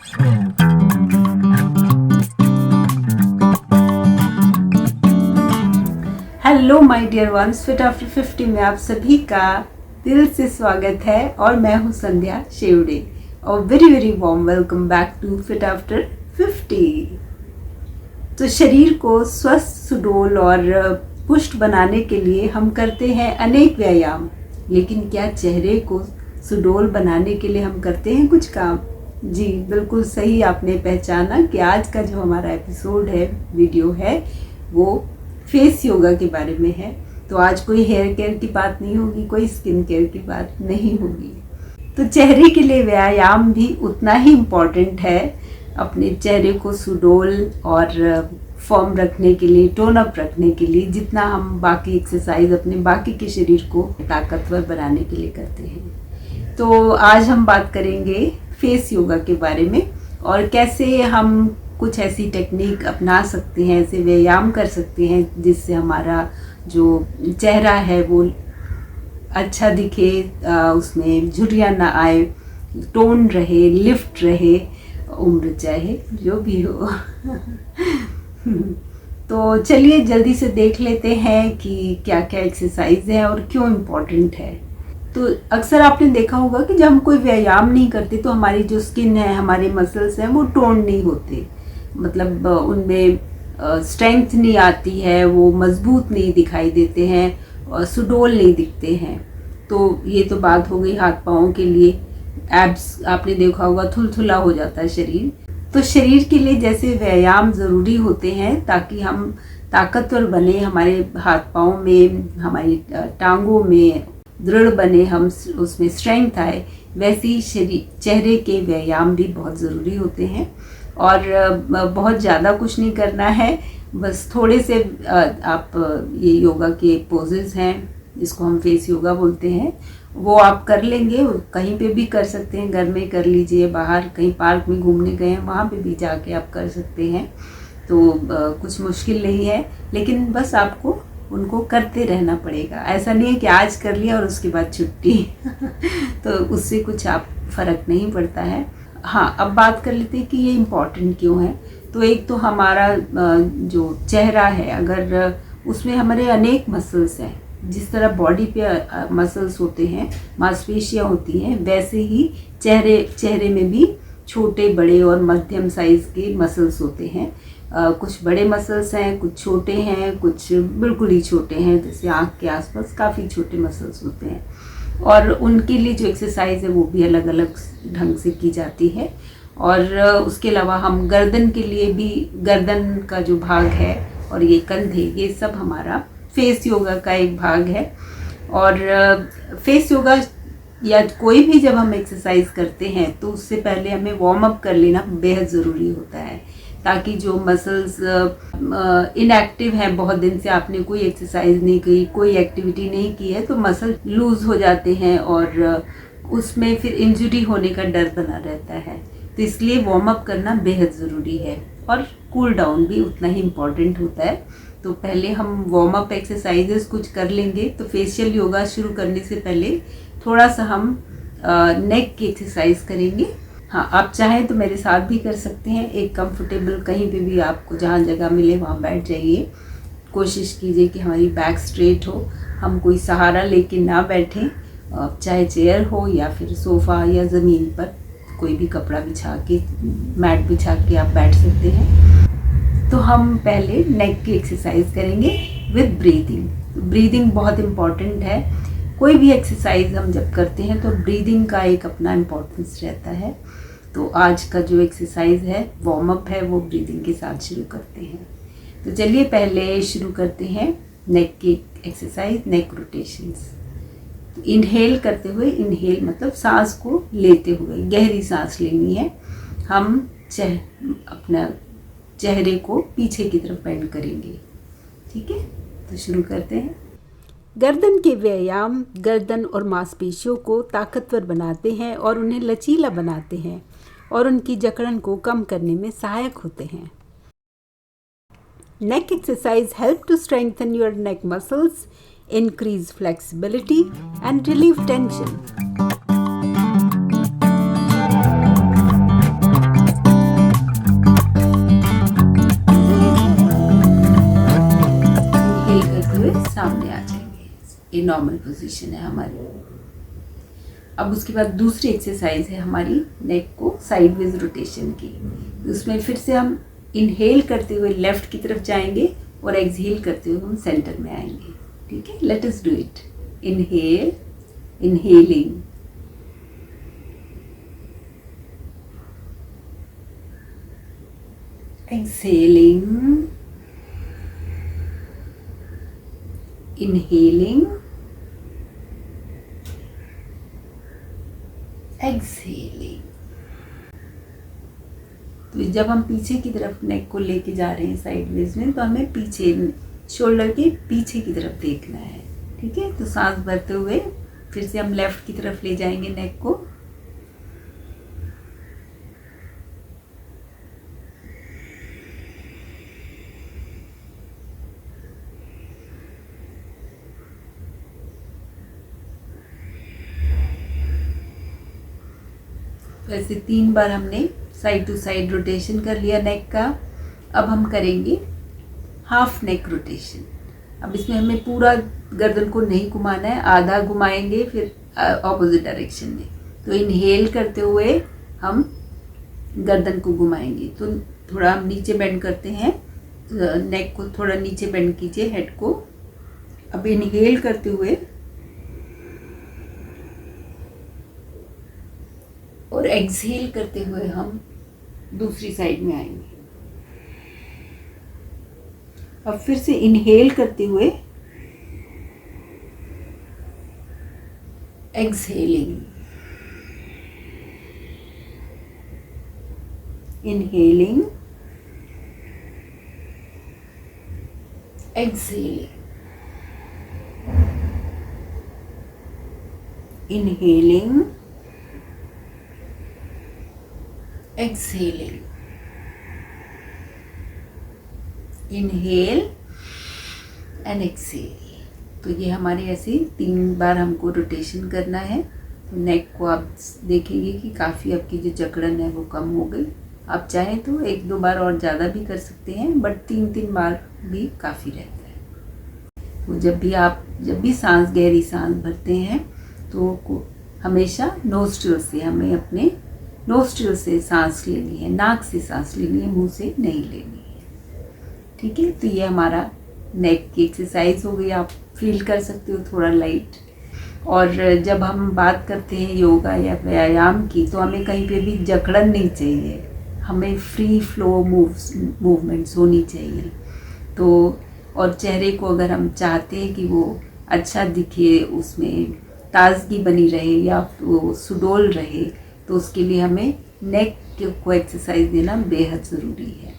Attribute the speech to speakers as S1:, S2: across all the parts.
S1: Hello my dear ones, fit after 50 में आप सभी का दिल से स्वागत है और मैं हूं संध्या शेवड़े और very very warm welcome back to fit after 50। तो शरीर को स्वस्थ, सुडौल और पुष्ट बनाने के लिए हम करते हैं अनेक व्यायाम, लेकिन क्या चेहरे को सुडौल बनाने के लिए हम करते हैं कुछ काम? जी बिल्कुल सही आपने पहचाना कि आज का जो हमारा एपिसोड है, वीडियो है, वो फेस योगा के बारे में है। तो आज कोई हेयर केयर की बात नहीं होगी, कोई स्किन केयर की बात नहीं होगी। तो चेहरे के लिए व्यायाम भी उतना ही इम्पॉर्टेंट है। अपने चेहरे को सुडौल और फॉर्म रखने के लिए, टोन अप रखने के लिए, जितना हम बाकी एक्सरसाइज अपने बाकी के शरीर को ताकतवर बनाने के लिए करते हैं। तो आज हम बात करेंगे फेस योगा के बारे में और कैसे हम कुछ ऐसी टेक्निक अपना सकते हैं, ऐसे व्यायाम कर सकते हैं जिससे हमारा जो चेहरा है वो अच्छा दिखे, उसमें झुर्रियाँ ना आए, टोन रहे, लिफ्ट रहे, उम्र चाहे जो भी हो। तो चलिए जल्दी से देख लेते हैं कि क्या क्या एक्सरसाइज है और क्यों इम्पोर्टेंट है। तो अक्सर आपने देखा होगा कि जब हम कोई व्यायाम नहीं करते तो हमारी जो स्किन है, हमारे मसल्स हैं, वो टोन नहीं होते, मतलब उनमें स्ट्रेंथ नहीं आती है, वो मजबूत नहीं दिखाई देते हैं और सुडौल नहीं दिखते हैं। तो ये तो बात हो गई हाथ पाँव के लिए। एब्स आपने देखा होगा, थुलथुला हो जाता है शरीर। तो शरीर के लिए जैसे व्यायाम ज़रूरी होते हैं ताकि हम ताकतवर बने, हमारे हाथ पाँव में, हमारी टांगों में दृढ़ बने, हम उसमें स्ट्रेंथ आए, वैसे ही शरीर चेहरे के व्यायाम भी बहुत ज़रूरी होते हैं। और बहुत ज़्यादा कुछ नहीं करना है, बस थोड़े से आप ये योगा के पोजेस हैं, जिसको हम फेस योगा बोलते हैं, वो आप कर लेंगे। कहीं पे भी कर सकते हैं, घर में कर लीजिए, बाहर कहीं पार्क में घूमने गए हैं वहाँ पे भी जाके आप कर सकते हैं। तो कुछ मुश्किल नहीं है, लेकिन बस आपको उनको करते रहना पड़ेगा। ऐसा नहीं है कि आज कर लिया और उसके बाद छुट्टी। तो उससे कुछ आप फ़र्क नहीं पड़ता है। हाँ, अब बात कर लेते हैं कि ये इम्पॉर्टेंट क्यों है। तो एक तो हमारा जो चेहरा है, अगर उसमें हमारे अनेक मसल्स हैं, जिस तरह बॉडी पे मसल्स होते हैं, मांसपेशियाँ होती हैं, वैसे ही चेहरे में भी छोटे, बड़े और मध्यम साइज़ के मसल्स होते हैं। कुछ बड़े मसल्स हैं, कुछ छोटे हैं, कुछ बिल्कुल ही छोटे हैं, जैसे आँख के आसपास काफ़ी छोटे मसल्स होते हैं। और उनके लिए जो एक्सरसाइज है वो भी अलग अलग ढंग से की जाती है। और उसके अलावा हम गर्दन के लिए भी, गर्दन का जो भाग है और ये कंधे, ये सब हमारा फेस योगा का एक भाग है। और फेस योगा या कोई भी जब हम एक्सरसाइज करते हैं तो उससे पहले हमें वार्म अप कर लेना बेहद ज़रूरी होता है, ताकि जो मसल्स इनएक्टिव हैं, बहुत दिन से आपने कोई एक्सरसाइज नहीं की, कोई एक्टिविटी नहीं की है, तो मसल लूज हो जाते हैं और उसमें फिर इंजरी होने का डर बना रहता है। तो इसलिए वार्म अप करना बेहद ज़रूरी है और कूल डाउन भी उतना ही इम्पॉर्टेंट होता है। तो पहले हम वार्म अप एक्सरसाइजेस कुछ कर लेंगे। तो फेशियल योगा शुरू करने से पहले थोड़ा सा हम नेक की एक्सरसाइज करेंगे। हाँ, आप चाहें तो मेरे साथ भी कर सकते हैं। एक कंफर्टेबल कहीं पे भी आपको जहाँ जगह मिले वहाँ बैठ जाइए। कोशिश कीजिए कि हमारी बैक स्ट्रेट हो, हम कोई सहारा लेके ना बैठें, चाहे चेयर हो या फिर सोफ़ा या ज़मीन पर कोई भी कपड़ा बिछा के, मैट बिछा के आप बैठ सकते हैं। तो हम पहले नेक की एक्सरसाइज करेंगे विद ब्रीदिंग। ब्रीदिंग बहुत इम्पॉर्टेंट है। कोई भी एक्सरसाइज हम जब करते हैं तो ब्रीदिंग का एक अपना इम्पोर्टेंस रहता है। तो आज का जो एक्सरसाइज है, वार्म अप है, वो ब्रीदिंग के साथ शुरू करते हैं। तो चलिए पहले शुरू करते हैं नेक की एक्सरसाइज, नेक रोटेशंस। तो इनहेल करते हुए, इनहेल मतलब सांस को लेते हुए गहरी सांस लेनी है। हम अपना चेहरे को पीछे की तरफ बेंड करेंगे। ठीक है, तो शुरू करते हैं। गर्दन के व्यायाम गर्दन और मांसपेशियों को ताकतवर बनाते हैं और उन्हें लचीला बनाते हैं और उनकी जकड़न को कम करने में सहायक होते हैं। Neck exercise help to strengthen your neck muscles, increase flexibility and relieve tension. ये नॉर्मल पोजीशन है हमारी। अब उसके बाद दूसरी एक्सरसाइज है हमारी नेक को साइडवेज रोटेशन की। उसमें फिर से हम इनहेल करते हुए लेफ्ट की तरफ जाएंगे और एक्सहेल करते हुए हम सेंटर में आएंगे। ठीक है, let us do it. Inhale, inhaling, exhaling, inhaling, exhaling। तो जब हम पीछे की तरफ नेक को लेके जा रहे हैं साइडवेज में, तो हमें पीछे शोल्डर के पीछे की तरफ देखना है। ठीक है, तो सांस भरते हुए फिर से हम लेफ्ट की तरफ ले जाएंगे नेक को। वैसे 3 बार हमने साइड टू साइड रोटेशन कर लिया नेक का। अब हम करेंगे हाफ नेक रोटेशन। अब इसमें हमें पूरा गर्दन को नहीं घुमाना है, आधा घुमाएंगे फिर ऑपोजिट डायरेक्शन में। तो इनहेल करते हुए हम गर्दन को घुमाएंगे। तो थोड़ा हम नीचे बेंड करते हैं, नेक को थोड़ा नीचे बेंड कीजिए, हेड को। अब इनहेल करते हुए और एक्सहेल करते हुए हम दूसरी साइड में आएंगे। अब फिर से इनहेल करते हुए exhaling, inhaling, exhaling, inhaling, exhaling, inhale and exhale। तो ये हमारे ऐसे 3 बार हमको रोटेशन करना है। तो नेक को आप देखेंगे कि काफ़ी आपकी जो जकड़न है वो कम हो गई। आप चाहें तो 1-2 बार और ज़्यादा भी कर सकते हैं, बट 3-3 बार भी काफ़ी रहता है। तो जब भी सांस, गहरी सांस भरते हैं तो हमेशा नोस्ट्रिल से, हमें अपने नोस्ट्रिल से सांस लेनी है, नाक से सांस लेनी है, मुंह से नहीं लेनी है। ठीक है, तो ये हमारा नेक की एक्सरसाइज हो गई। आप फील कर सकते हो थोड़ा लाइट। और जब हम बात करते हैं योगा या व्यायाम की, तो हमें कहीं पे भी जकड़न नहीं चाहिए, हमें फ्री फ्लो मूवमेंट्स होनी चाहिए। तो और चेहरे को अगर हम चाहते हैं कि वो अच्छा दिखे, उसमें ताजगी बनी रहे या वो सुडौल रहे, तो उसके लिए हमें नेक को एक्सरसाइज देना बेहद ज़रूरी है।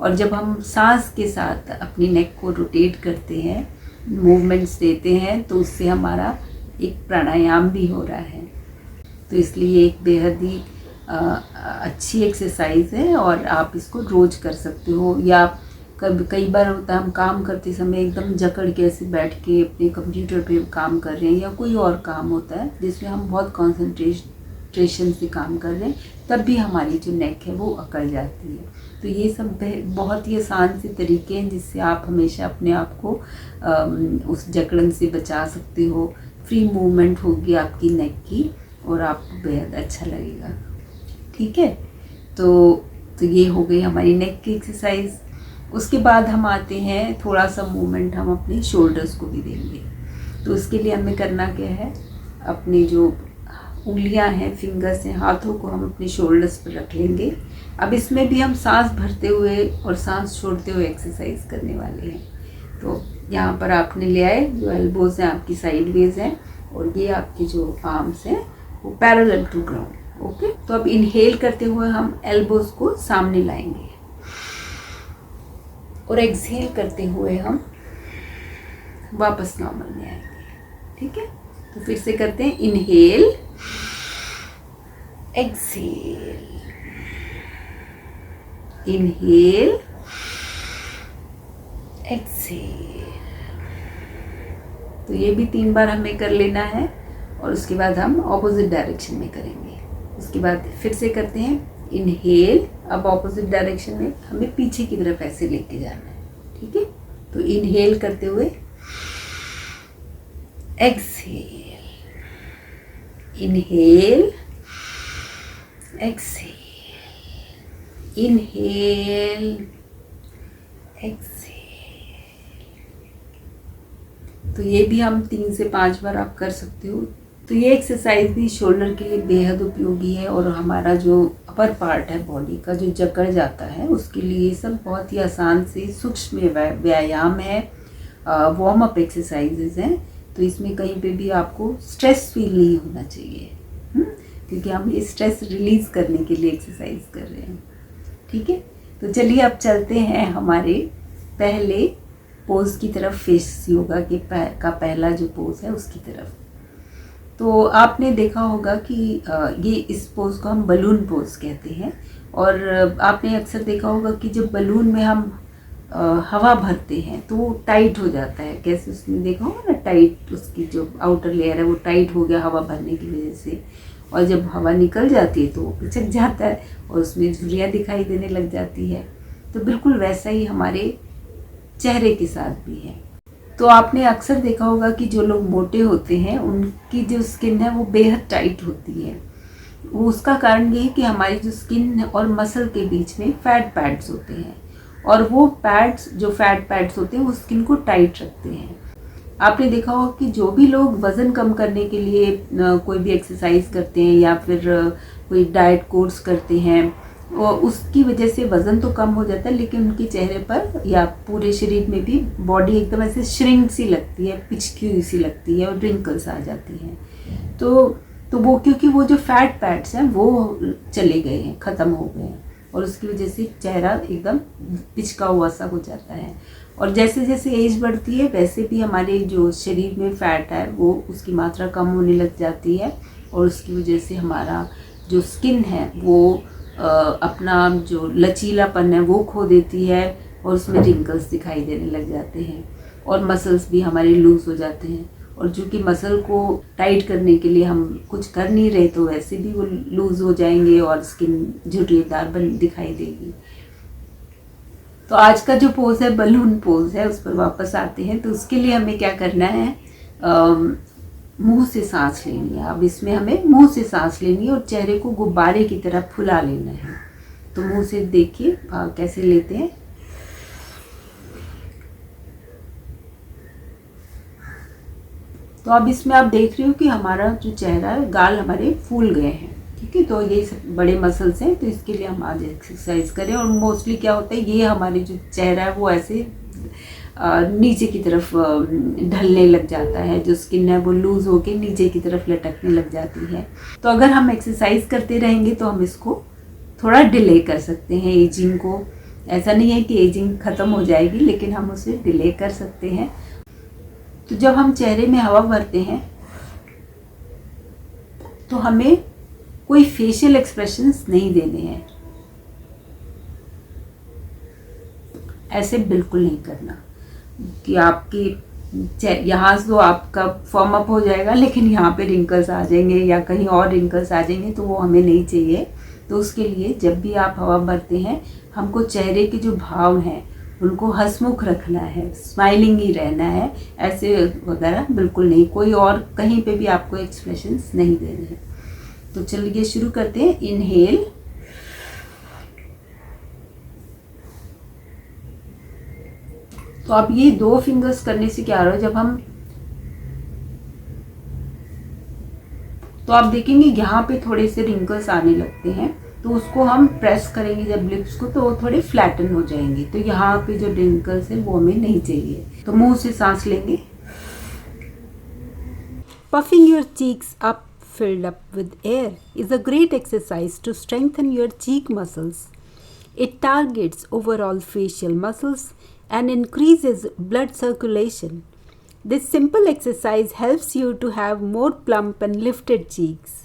S1: और जब हम सांस के साथ अपनी नेक को रोटेट करते हैं, मूवमेंट्स देते हैं, तो उससे हमारा एक प्राणायाम भी हो रहा है। तो इसलिए एक बेहद ही अच्छी एक्सरसाइज है और आप इसको रोज़ कर सकते हो। या कई बार होता है हम काम करते समय एकदम जकड़ के ऐसे बैठ के अपने कंप्यूटर पे काम कर रहे हैं, या कोई और काम होता है जिसमें हम बहुत कॉन्सेंट्रेशन से काम कर रहे हैं, तब भी हमारी जो नेक है वो अकड़ जाती है। तो ये सब बहुत ही आसान से तरीके हैं जिससे आप हमेशा अपने आप को उस जकड़न से बचा सकते हो। फ्री मूवमेंट होगी आपकी नेक की और आपको बेहद अच्छा लगेगा। ठीक है, तो ये हो गई हमारी नेक की एक्सरसाइज। उसके बाद हम आते हैं, थोड़ा सा मूवमेंट हम अपने शोल्डर्स को भी देंगे। तो उसके लिए हमें करना क्या है, अपनी जो उंगलियां हैं, फिंगर्स हैं, हाथों को हम अपने शोल्डर्स पर रख लेंगे। अब इसमें भी हम सांस भरते हुए और सांस छोड़ते हुए एक्सरसाइज करने वाले हैं। तो यहाँ पर आपने लिया है, जो एल्बोज हैं आपकी साइडवेज हैं और ये आपके जो आर्म्स हैं वो पैरेलल टू ग्राउंड। ओके, तो अब इनहेल करते हुए हम एल्बोज को सामने लाएंगे और एक्सहेल करते हुए हम वापस नॉर्मल में आएंगे। ठीक है, तो फिर से करते हैं, इनहेल, एक्सहेल, इनहेल, एक्सहेल। तो ये भी 3 बार हमें कर लेना है और उसके बाद हम ऑपोजिट डायरेक्शन में करेंगे। उसके बाद फिर से करते हैं, इनहेल, अब ऑपोजिट डायरेक्शन में हमें पीछे की तरफ ऐसे लेके जाना है। ठीक है, तो इनहेल करते हुए exhale, inhale, exhale, inhale, exhale। तो ये भी हम 3 से 5 बार आप कर सकते हो। तो ये एक्सरसाइज भी शोल्डर के लिए बेहद उपयोगी है और हमारा जो अपर पार्ट है बॉडी का जो जकड़ जाता है उसके लिए ये सब बहुत ही आसान से सूक्ष्म व्यायाम है, वार्म अप एक्सरसाइजेज हैं। तो इसमें कहीं पे भी आपको स्ट्रेस फील नहीं होना चाहिए, क्योंकि हम ये स्ट्रेस रिलीज करने के लिए एक्सरसाइज कर रहे हैं। ठीक है, तो चलिए अब चलते हैं हमारे पहले पोज की तरफ, फेस योगा के का पहला जो पोज है उसकी तरफ। तो आपने देखा होगा कि ये इस पोज को हम बलून पोज कहते हैं। और आपने अक्सर देखा होगा कि जब बलून में हम हवा भरते हैं तो वो टाइट हो जाता है। कैसे उसमें देखा होगा ना, टाइट, उसकी जो आउटर लेयर है वो टाइट हो गया हवा भरने की वजह से, और जब हवा निकल जाती है तो वो पिचक जाता है और उसमें झुर्रियाँ दिखाई देने लग जाती है। तो बिल्कुल वैसा ही हमारे चेहरे के साथ भी है। तो आपने अक्सर देखा होगा कि जो लोग मोटे होते हैं उनकी जो स्किन है वो बेहद टाइट होती है। वो उसका कारण ये है कि हमारी जो स्किन और मसल के बीच में फैट पैड्स होते हैं, और वो पैड्स, जो फैट पैड्स होते हैं, वो स्किन को टाइट रखते हैं। आपने देखा होगा कि जो भी लोग वज़न कम करने के लिए कोई भी एक्सरसाइज करते हैं या फिर कोई डाइट कोर्स करते हैं, और उसकी वजह से वज़न तो कम हो जाता है, लेकिन उनके चेहरे पर या पूरे शरीर में भी बॉडी एकदम ऐसे श्रिंक सी लगती है, पिचकी हुई सी लगती है और रिंकल्स आ जाती हैं। तो वो क्योंकि वो जो फैट पैड्स हैं वो चले गए हैं, ख़त्म हो गए हैं, और उसकी वजह से चेहरा एकदम पिचका हुआ सा हो जाता है। और जैसे जैसे एज बढ़ती है वैसे भी हमारे जो शरीर में फ़ैट है वो उसकी मात्रा कम होने लग जाती है, और उसकी वजह से हमारा जो स्किन है वो अपना जो लचीलापन है वो खो देती है, और उसमें रिंकल्स दिखाई देने लग जाते हैं, और मसल्स भी हमारे लूज़ हो जाते हैं। और चूँकि मसल को टाइट करने के लिए हम कुछ कर नहीं रहे तो वैसे भी वो लूज़ हो जाएंगे और स्किन झुर्रीदार बन दिखाई देगी। तो आज का जो पोज है बलून पोज है, उस पर वापस आते हैं। तो उसके लिए हमें क्या करना है, मुंह से सांस लेनी है। अब इसमें हमें मुंह से सांस लेनी है और चेहरे को गुब्बारे की तरह फुला लेना है। तो मुंह से देखिए कैसे लेते हैं। तो अब इसमें आप देख रहे हो कि हमारा जो चेहरा है, गाल हमारे फूल गए हैं। ठीक है, तो ये सब बड़े मसल्स हैं, तो इसके लिए हम आज एक्सरसाइज करें। और मोस्टली क्या होता है, ये हमारे जो चेहरा है वो ऐसे नीचे की तरफ ढलने लग जाता है, जो स्किन है वो लूज़ होके नीचे की तरफ लटकने लग जाती है। तो अगर हम एक्सरसाइज करते रहेंगे तो हम इसको थोड़ा डिले कर सकते हैं, एजिंग को। ऐसा नहीं है कि एजिंग ख़त्म हो जाएगी, लेकिन हम उसे डिले कर सकते हैं। तो जब हम चेहरे में हवा भरते हैं तो हमें कोई फेशियल एक्सप्रेशंस नहीं देने हैं, ऐसे बिल्कुल नहीं करना कि आपकी यहाँ तो आपका फॉर्म अप हो जाएगा लेकिन यहाँ पे रिंकल्स आ जाएंगे या कहीं और रिंकल्स आ जाएंगे, तो वो हमें नहीं चाहिए। तो उसके लिए जब भी आप हवा भरते हैं हमको चेहरे के जो भाव हैं उनको हंसमुख रखना है, स्माइलिंग ही रहना है, ऐसे वगैरह बिल्कुल नहीं, कोई और कहीं पे भी आपको एक्सप्रेशंस नहीं देने हैं। तो चलिए शुरू करते हैं। इनहेल, तो अब ये 2 फिंगर्स करने से क्या हो रहा है, जब हम, तो आप देखेंगे यहाँ पे थोड़े से रिंकल्स आने लगते हैं, तो उसको हम प्रेस करेंगे जब लिप्स को, तो वो थोड़े फ्लैटन हो जाएंगे। तो यहाँ पे जो रिंकल्स है वो हमें नहीं चाहिए। तो मुंह से सांस लेंगे।
S2: Puffing your cheeks up, filled up with air, is a great exercise to strengthen your cheek muscles. It targets overall facial muscles and increases blood circulation. This simple exercise helps you to have more plump and lifted cheeks.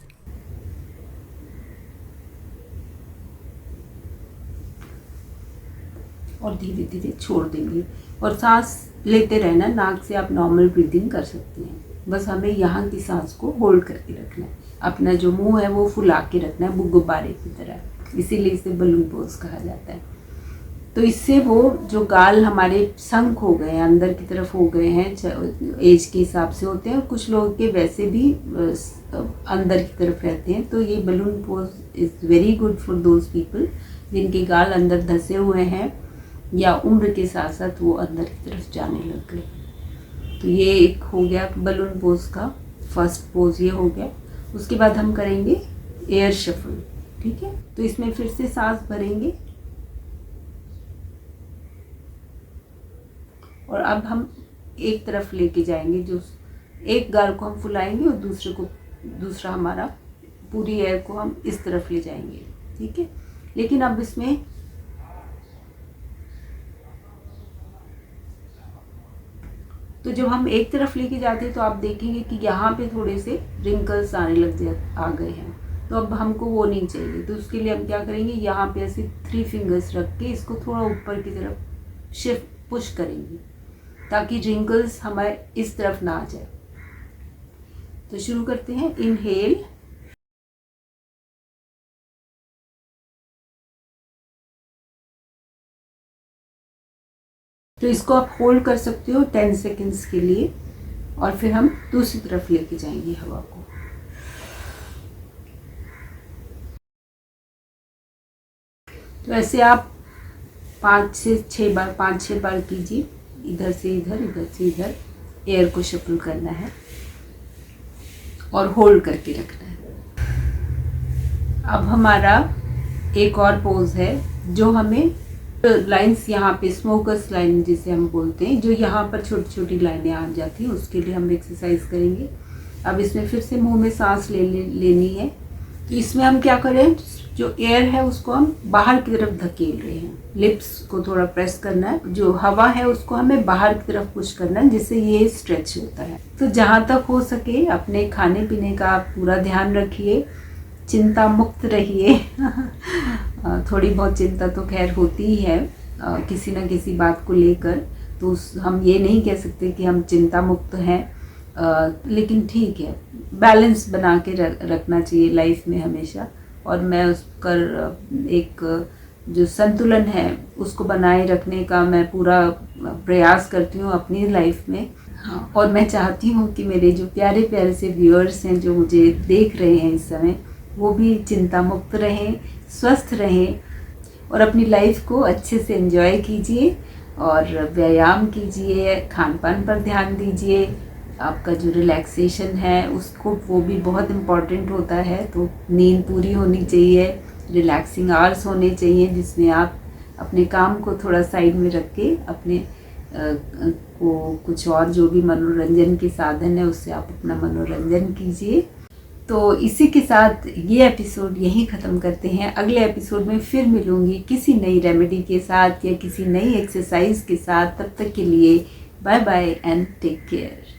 S1: और धीरे धीरे छोड़ देंगे, और सांस लेते रहना। नाक से आप नॉर्मल ब्रीदिंग कर सकते हैं, बस हमें यहाँ की सांस को होल्ड करके रखना है। अपना जो मुंह है वो फुला के रखना है, गुब्बारे की तरह, इसीलिए इसे बलून पोज कहा जाता है। तो इससे वो जो गाल हमारे संक हो गए हैं, अंदर की तरफ हो गए हैं, एज के हिसाब से होते हैं, और कुछ लोगों के वैसे भी अंदर की तरफ रहते हैं। तो ये balloon pose is very good for those people जिनके गाल अंदर धंसे हुए हैं या उम्र के साथ साथ वो अंदर की तरफ जाने लग गए। तो ये एक हो गया बलून पोज का फर्स्ट पोज, ये हो गया। उसके बाद हम करेंगे एयर शफल, ठीक है। तो इसमें फिर से सांस भरेंगे और अब हम एक तरफ लेके जाएंगे, जो एक गाल को हम फुलाएंगे और दूसरा हमारा पूरी एयर को हम इस तरफ ले जाएंगे, ठीक है। लेकिन अब इसमें तो जब हम एक तरफ लेके जाते हैं तो आप देखेंगे कि यहाँ पे थोड़े से रिंकल्स आ गए हैं। तो अब हमको वो नहीं चाहिए, तो उसके लिए हम क्या करेंगे, यहाँ पे ऐसे 3 फिंगर्स रख के इसको थोड़ा ऊपर की तरफ शिफ्ट पुश करेंगे ताकि रिंकल्स हमारे इस तरफ ना आ जाए। तो शुरू करते हैं। इनहेल, तो इसको आप होल्ड कर सकते हो 10 सेकेंड्स के लिए और फिर हम दूसरी तरफ लेके जाएंगे हवा को। तो ऐसे आप 5 से 6 बार कीजिए, इधर से इधर एयर को शफल करना है और होल्ड करके रखना है। अब हमारा एक और पोज है जो हमें लाइंस यहाँ पे स्मोकर्स लाइन जिसे हम बोलते हैं, जो यहाँ पर छोटी छोटी लाइनें आ जाती हैं, उसके लिए हम एक्सरसाइज करेंगे। अब इसमें फिर से मुंह में सांस लेनी है। तो इसमें हम क्या करें, जो एयर है उसको हम बाहर की तरफ धकेल रहे हैं, लिप्स को थोड़ा प्रेस करना है, जो हवा है उसको हमें बाहर की तरफ पुश करना है, जिससे ये स्ट्रेच होता है। तो जहाँ तक हो सके अपने खाने पीने का पूरा ध्यान रखिए, चिंता मुक्त रहिए। थोड़ी बहुत चिंता तो खैर होती ही है किसी न किसी बात को लेकर, तो हम ये नहीं कह सकते कि हम चिंता मुक्त हैं, लेकिन ठीक है, बैलेंस बना के रखना चाहिए लाइफ में हमेशा। और मैं उस पर एक जो संतुलन है उसको बनाए रखने का मैं पूरा प्रयास करती हूँ अपनी लाइफ में। हाँ, और मैं चाहती हूँ कि मेरे जो प्यारे प्यारे से व्यूअर्स हैं जो मुझे देख रहे हैं इस समय, वो भी चिंता मुक्त रहें, स्वस्थ रहें और अपनी लाइफ को अच्छे से एंजॉय कीजिए और व्यायाम कीजिए, खान पान पर ध्यान दीजिए। आपका जो रिलैक्सेशन है उसको, वो भी बहुत इम्पॉर्टेंट होता है। तो नींद पूरी होनी चाहिए, रिलैक्सिंग आवर्स होने चाहिए जिसमें आप अपने काम को थोड़ा साइड में रख के अपने को कुछ और जो भी मनोरंजन के साधन है उससे आप अपना मनोरंजन कीजिए। तो इसी के साथ ये एपिसोड यहीं ख़त्म करते हैं। अगले एपिसोड में फिर मिलूँगी किसी नई रेमेडी के साथ या किसी नई एक्सरसाइज के साथ। तब तक के लिए bye bye and take care.